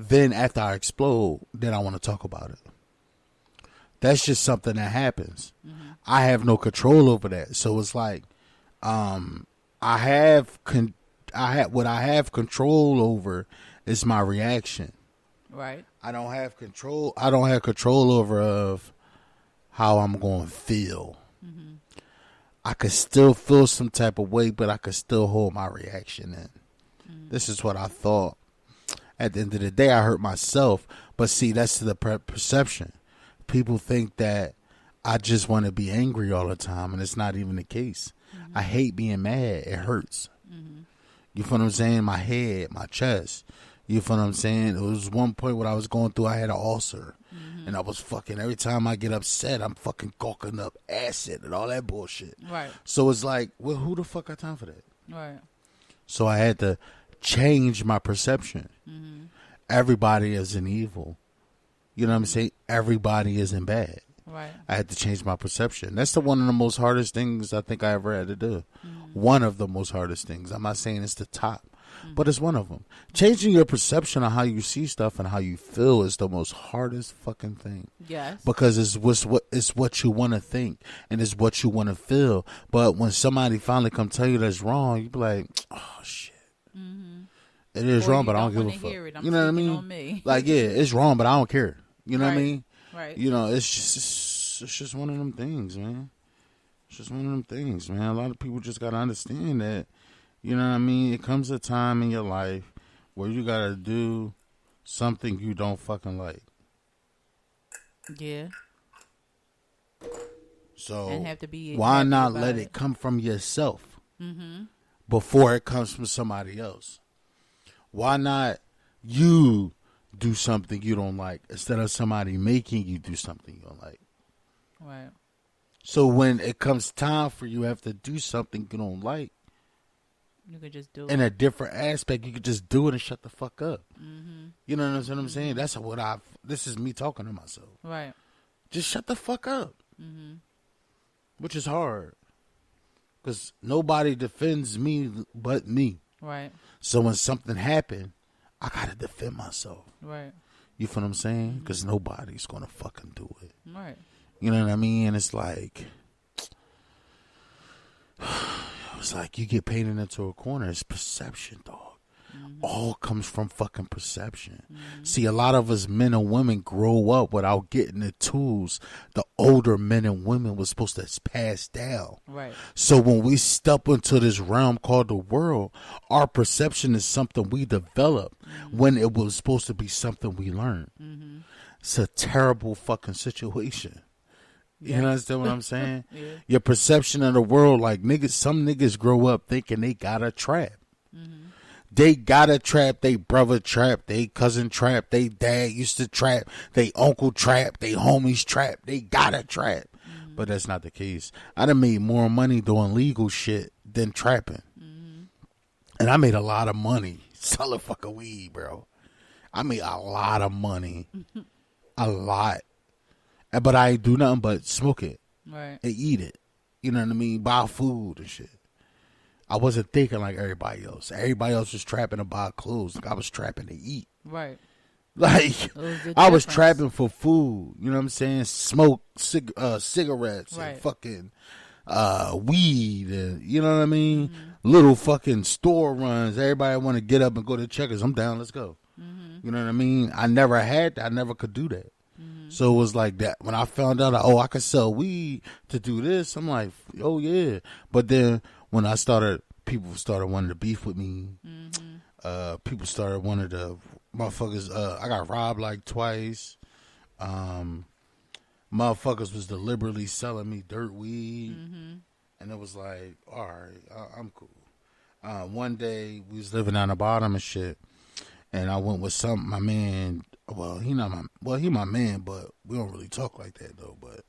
Then after I explode, then I want to talk about it. That's just something that happens. Mm-hmm. I have no control over that. So it's like, I have what I have control over is my reaction. Right. I don't have control. I don't have control over of how I'm going to feel. Mm-hmm. I could still feel some type of way, but I could still hold my reaction in. Mm-hmm. This is what I thought. At the end of the day, I hurt myself. But see, that's the perception. People think that I just want to be angry all the time, and it's not even the case. Mm-hmm. I hate being mad. It hurts. Mm-hmm. You feel what I'm saying? My head, my chest. You feel what I'm saying? It was one point when I was going through, I had an ulcer. Mm-hmm. And I was fucking, every time I get upset, I'm fucking gawking up acid and all that bullshit. Right. So it's like, well, who the fuck got time for that? Right. So I had to change my perception. Mm-hmm. Everybody isn't evil. You know what I'm saying? Everybody isn't bad. Right. I had to change my perception. That's one of the most hardest things I think I ever had to do. Mm-hmm. One of the most hardest things. I'm not saying it's the top, but it's one of them. Changing your perception on how you see stuff and how you feel is the most hardest fucking thing. Yes. Because it's what you want to think and it's what you want to feel. But when somebody finally come tell you that's wrong, you be like, oh shit. Mm-hmm. It is wrong, but I don't give a fuck. You know what I mean? Like, yeah, it's wrong, but I don't care. You know what I mean? Right. You know, it's just one of them things, man. It's just one of them things, man. A lot of people just gotta understand that. You know what I mean? It comes a time in your life where you gotta do something you don't fucking like. Yeah. So and have to be why not let it come from yourself before it comes from somebody else? Why not you do something you don't like instead of somebody making you do something you don't like? Right. So when it comes time for you have to do something you don't like, you could just do it. In a different aspect, you could just do it and shut the fuck up. Mm-hmm. You know what I'm saying? That's this is me talking to myself. Right. Just shut the fuck up. Mm-hmm. Which is hard. Because nobody defends me but me. Right. So when something happened, I gotta defend myself. Right. You feel what I'm saying? Because nobody's gonna fucking do it. Right. You know what I mean? And it's like you get painted into a corner. It's perception, dog. All comes from fucking perception. See, a lot of us men and women grow up without getting the tools the older men and women was supposed to pass down. Right. So when we step into this realm called the world, our perception is something we develop when it was supposed to be something we learned. It's a terrible fucking situation. You understand what I'm saying? Yeah. Your perception of the world, like some niggas grow up thinking they got a trap. They got a trap, they brother trap, they cousin trap, they dad used to trap, they uncle trap, they homies trap, they got a trap. But that's not the case. I done made more money doing legal shit than trapping. And I made a lot of money selling fucking weed, bro. I made a lot of money. A lot. But I do nothing but smoke it. Right. And eat it. You know what I mean? Buy food and shit. I wasn't thinking like everybody else. Everybody else was trapping to buy clothes. Like I was trapping to eat. Right. Like I was trapping for food. You know what I'm saying? Smoke cigarettes and fucking weed and you know what I mean? Little fucking store runs. Everybody want to get up and go to Checkers. I'm down. Let's go. You know what I mean? I never had that. I never could do that. So it was like that. When I found out, I could sell weed to do this, I'm like, oh, yeah. But then when I started, people started wanting to beef with me. People started wanting to, motherfuckers, I got robbed like twice. Motherfuckers was deliberately selling me dirt weed. And it was like, all right, I'm cool. One day, we was living on the bottom and shit. And I went with my man. Well, he my man, but we don't really talk like that though. But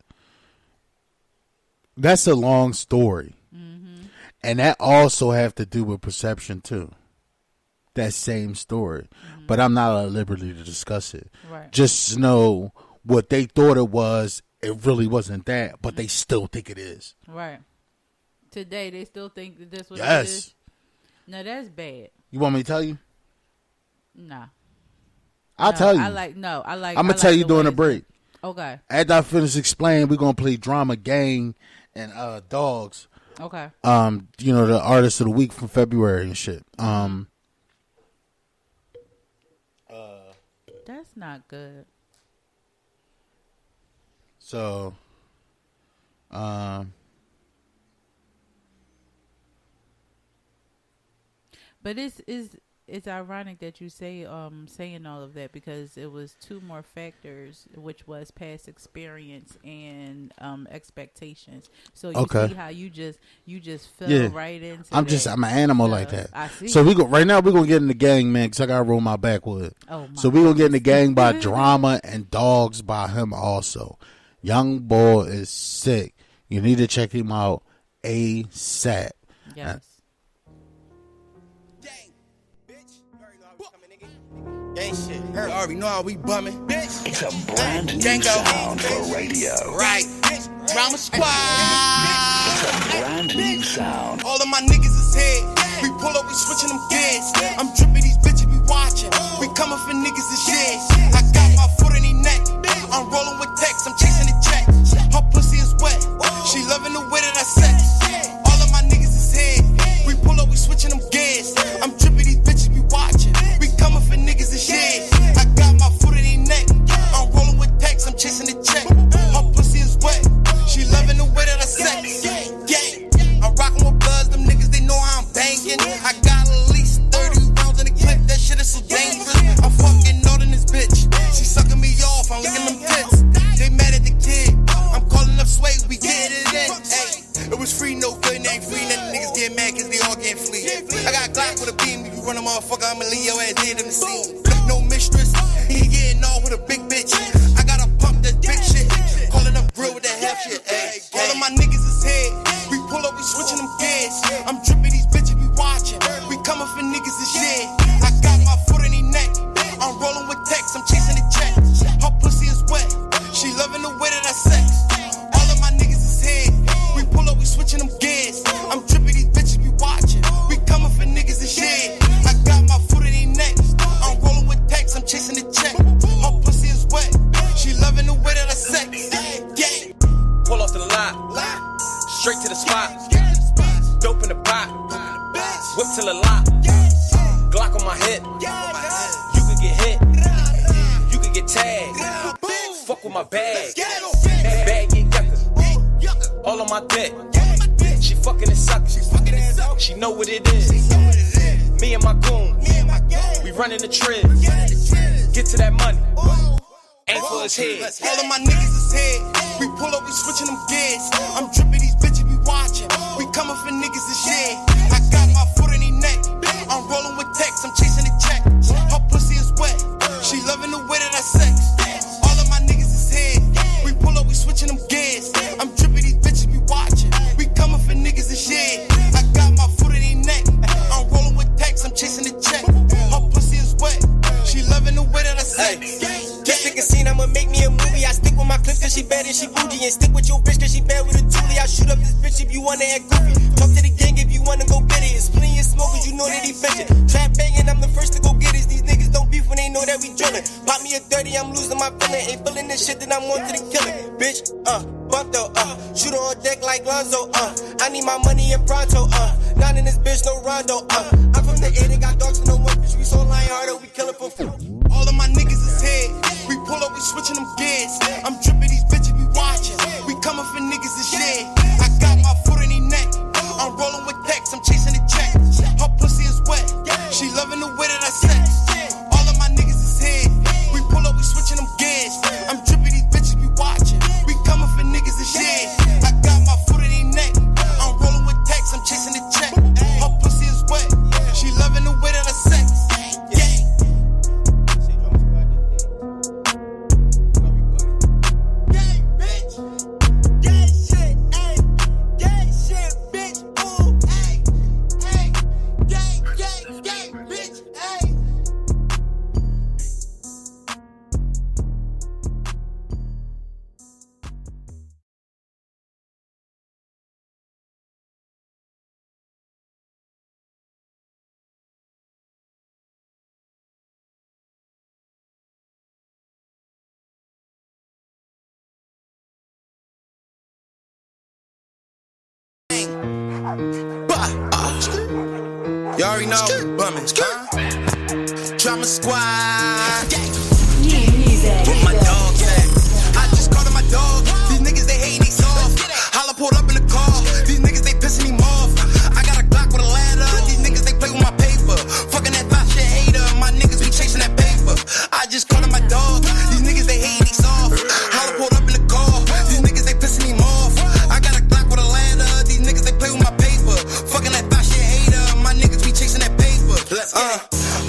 that's a long story, and that also have to do with perception too. That same story, but I'm not at liberty to discuss it. Right. Just know what they thought it was. It really wasn't that, but they still think it is. Right. Today they still think that that's what it is. No, that's bad. You want me to tell you? Nah. I'll tell you. I like. I'm gonna tell you during the break. Okay. After I finish explaining, we're gonna play Drama Gang and Dogs. Okay. The artist of the week from February and shit. That's not good. So, but it's ironic that you say saying all of that, because it was two more factors, which was past experience and expectations. So you see how you just fell right into. I'm an animal like that. I see. So we're gonna get in the gang, man, because I gotta roll my backwood. So we're gonna get in the gang by Drama and Dogs by him also. Young boy is sick. You need to check him out ASAP. Yes. Gang shit. You already know how we bumming. Bitch. It's a brand new sound for radio. Right. Drama Squad. It's a brand new sound. All of my niggas is here. We pull up, we switching them gears. I'm dripping, these bitches be watching. We coming for niggas and shit. I got my foot in their neck. I'm rolling with text, I'm chasing the check. Her pussy is wet. She loving the way that I sex. All of my niggas is here. We pull up, we switching them gears. I'm dripping, these bitches be watching. We coming for niggas and shit. I got my foot in their neck. I'm rolling with text, I'm chasing the check. Her pussy is wet. She loving the way that I sex. Gang. I'm rocking with bloods, them niggas, they know how I'm banging. I got at least 30 rounds in the clip, that shit is so dangerous. I'm fucking out in this bitch. She sucking me off, I'm licking them tits. They mad at the kid. I'm calling up Sway, we get it in. Hey, it was free, no good, ain't free. None of the niggas get mad cause they all get flea. I got Glock with a beam, if you run a motherfucker, I'ma leave your ass dead in the scene. No mistress, he getting all with a big bitch. I gotta pump that big shit. Calling up real with that half shit. Ay, all of my niggas is here. We pull up, we switching them gears. I'm dripping, these bitches be watching. We coming for niggas and shit. I got my foot in their neck. I'm rolling with text, I'm chasing the check. Her pussy is wet. She loving the way that I sex. All of my niggas is here. We pull up, we switching them gears. I'm dripping, these bitches be watching. We coming for niggas and shit. I got my foot in their neck. I'm rolling with text, I'm chasing the check. Her pussy is wet. She loving the way that I sex. Gang. Pull off the lot, straight to the spot. Dope in the pot, whip till the lot. Glock on my hip, you could get hit, you could get tagged. Fuck with my bag, bag get yucca, all on my dick. She fucking and sucking, she know what it is. Me and my goon, we running the trip. Get to that money, aim for his head. All of my niggas is here. We pull up, we switching them gears. I'm dripping, these bitches be watching. We coming for niggas and shit. I got my foot in their neck. I'm rolling with text, I'm chasing the check. Her pussy is wet. She loving the way that I sex. All of my niggas is here. We pull up, we switching them gears. I'm dripping, these bitches be watching. We coming for niggas and shit. I got my foot in their neck. I'm rolling with text, I'm chasing the check. Her pussy is wet. She loving the way that I sex. Just pick a scene, I'ma make me a movie. I stick with my clip cause she bad and she bougie. And stick with your bitch cause she bad with a toolie. I shoot up this bitch if you wanna act goofy. Talk to the gang if you wanna go get it. It's plenty of smoke cause you know that he bitchin'. Trap banging, I'm the first to go get it. These niggas don't beef when they know that we drillin'. Pop me a 30, I'm losing my feeling. Ain't feeling this shit, then I'm on to the killing. Bitch, bump though, shoot on deck like Lonzo, I need my money in pronto, not in this bitch, no Rondo, I'm from the A, they got dogs and no one bitch. We so lying harder, we killin' for food. All of my niggas is here. We pull up, we switching them gears. I'm dripping, these bitches be watching. We coming for niggas and shit. I got my foot in their neck. I'm rolling with text, I'm chasing the check. Her pussy is wet. She loving the way that I sex. All of my niggas is here. We pull up, we switching them gears. I'm dripping, these bitches be watching. We coming for niggas and shit. I got my foot in their neck. I'm rolling with text, I'm chasing the check. Her pussy is wet. She loving the way that I sex. You already know, bumming. Drama squad. Where my dogs at? I just called him my dog. These niggas, they hate, they soft. Holla pulled up in the car. These niggas, they pissing him off. I got a Glock with a ladder. These niggas, they play with my paper. Fucking that thought shit hater. My niggas be chasing that paper. I just called him my dog. These niggas, they hate, they soft. Holla pulled up in the car. These niggas, they pissing him off. I got a Glock with a ladder. These niggas, they play with my paper. Fucking that thought shit hater. My niggas be chasing that paper.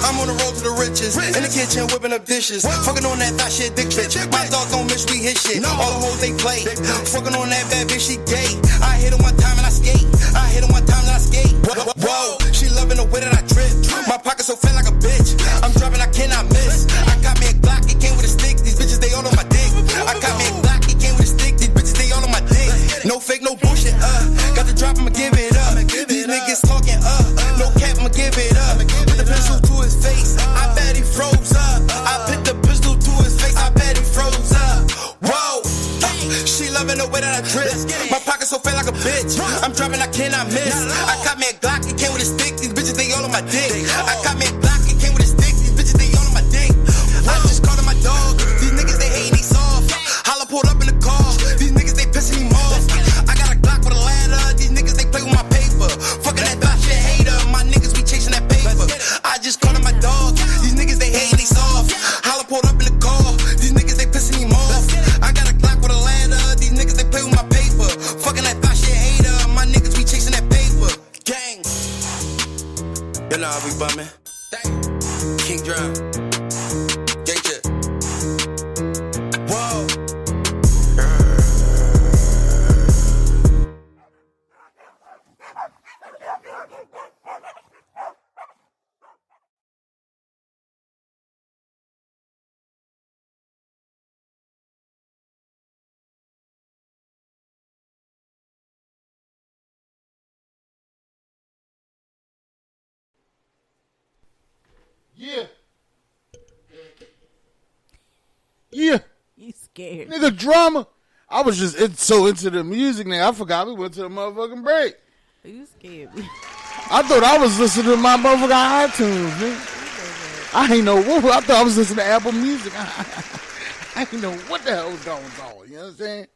I'm on the road to the riches. In the kitchen whipping up dishes. Fucking on that thought shit dick bitch. My dog don't miss, we hit shit. All the hoes they play. Fucking on that bad bitch, she gay. I hit her one time and I skate. I hit her one time and I skate. Whoa, she loving the way that I drip. My pocket so fat like a bitch. I'm dropping, I cannot miss. I got me a Glock, it came with a stick. These bitches, they all on my dick. I got me a Glock, it came with a stick. These bitches, they all on my dick. No fake, no bullshit, got the drop, I'ma give it up. These niggas talking up. No cap, I'ma give it up. Put the pistol to his face. I bet he froze up. I put the pistol to his face. I bet he froze up. Whoa. She loving the way that I drip. My pocket so fat like a bitch. I'm dropping, I cannot miss. I got me a Glock, it came with a stick. These bitches, they all on my dick. I got me a Glock, it came with a stick. These bitches, they all on my dick. I just called him my dog. These niggas, they hate, they soft. Holla pulled up in the car. These niggas, they pissing him off. I got a Glock with a ladder. These niggas, they play with my paper. Fucking that thought shit hater. My niggas be chasing that paper. I just called him my dog. These niggas, they hate, they soft. Holla pulled up in the car. These niggas, they pissing him off. I got a Glock with a ladder. These niggas, they play with my paper. Fucking that thought shit hater. My niggas be chasing that paper. Gang. You know I be bumming. King Drum. Gang shit. Whoa. Yeah. Yeah. You scared. Nigga, drama. I was just so into the music now. I forgot we went to the motherfucking break. You scared me. I thought I was listening to my motherfucking iTunes, man. I ain't know what. I thought I was listening to Apple Music. I ain't know what the hell was going on. You know what I'm saying?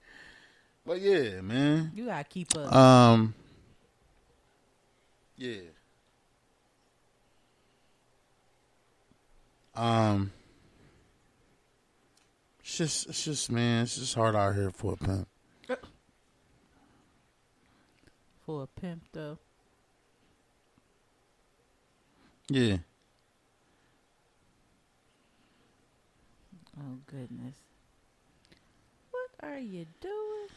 But yeah, man. You gotta keep up. Yeah. It's just, man, it's just hard out here for a pimp. For a pimp, though. Yeah. Oh, goodness. What are you doing?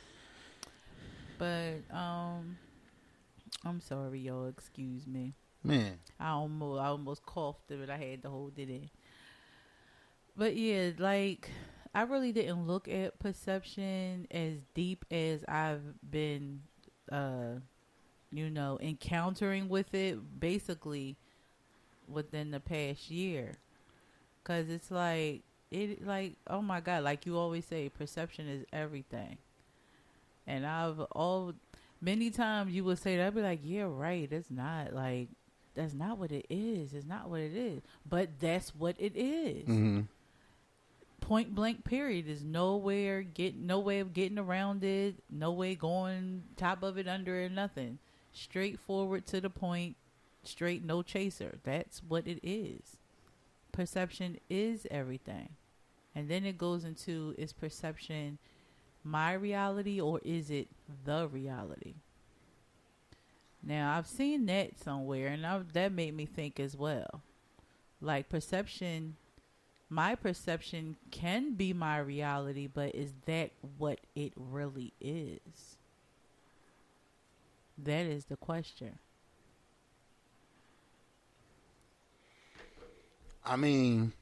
But, I'm sorry, y'all. Excuse me. Man. I almost coughed, but I had to hold it in. But yeah, like, I really didn't look at perception as deep as I've been, encountering with it basically within the past year. 'Cause it's like, oh my God, like you always say, perception is everything. And many times you would say that, I'd be like, yeah, right. That's not what it is. It's not what it is. But that's what it is. Mm-hmm. Point blank period. There's no way of getting around it. No way going top of it, under it, nothing. Straightforward to the point. Straight, no chaser. That's what it is. Perception is everything. And then it goes into, is perception my reality or is it the reality? Now, I've seen that somewhere, and that made me think as well. Like, my perception can be my reality, but is that what it really is? That is the question. I mean,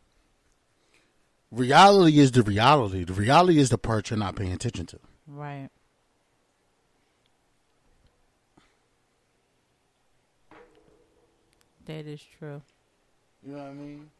reality is the reality. The reality is the part you're not paying attention to. Right. That is true. You know what I mean?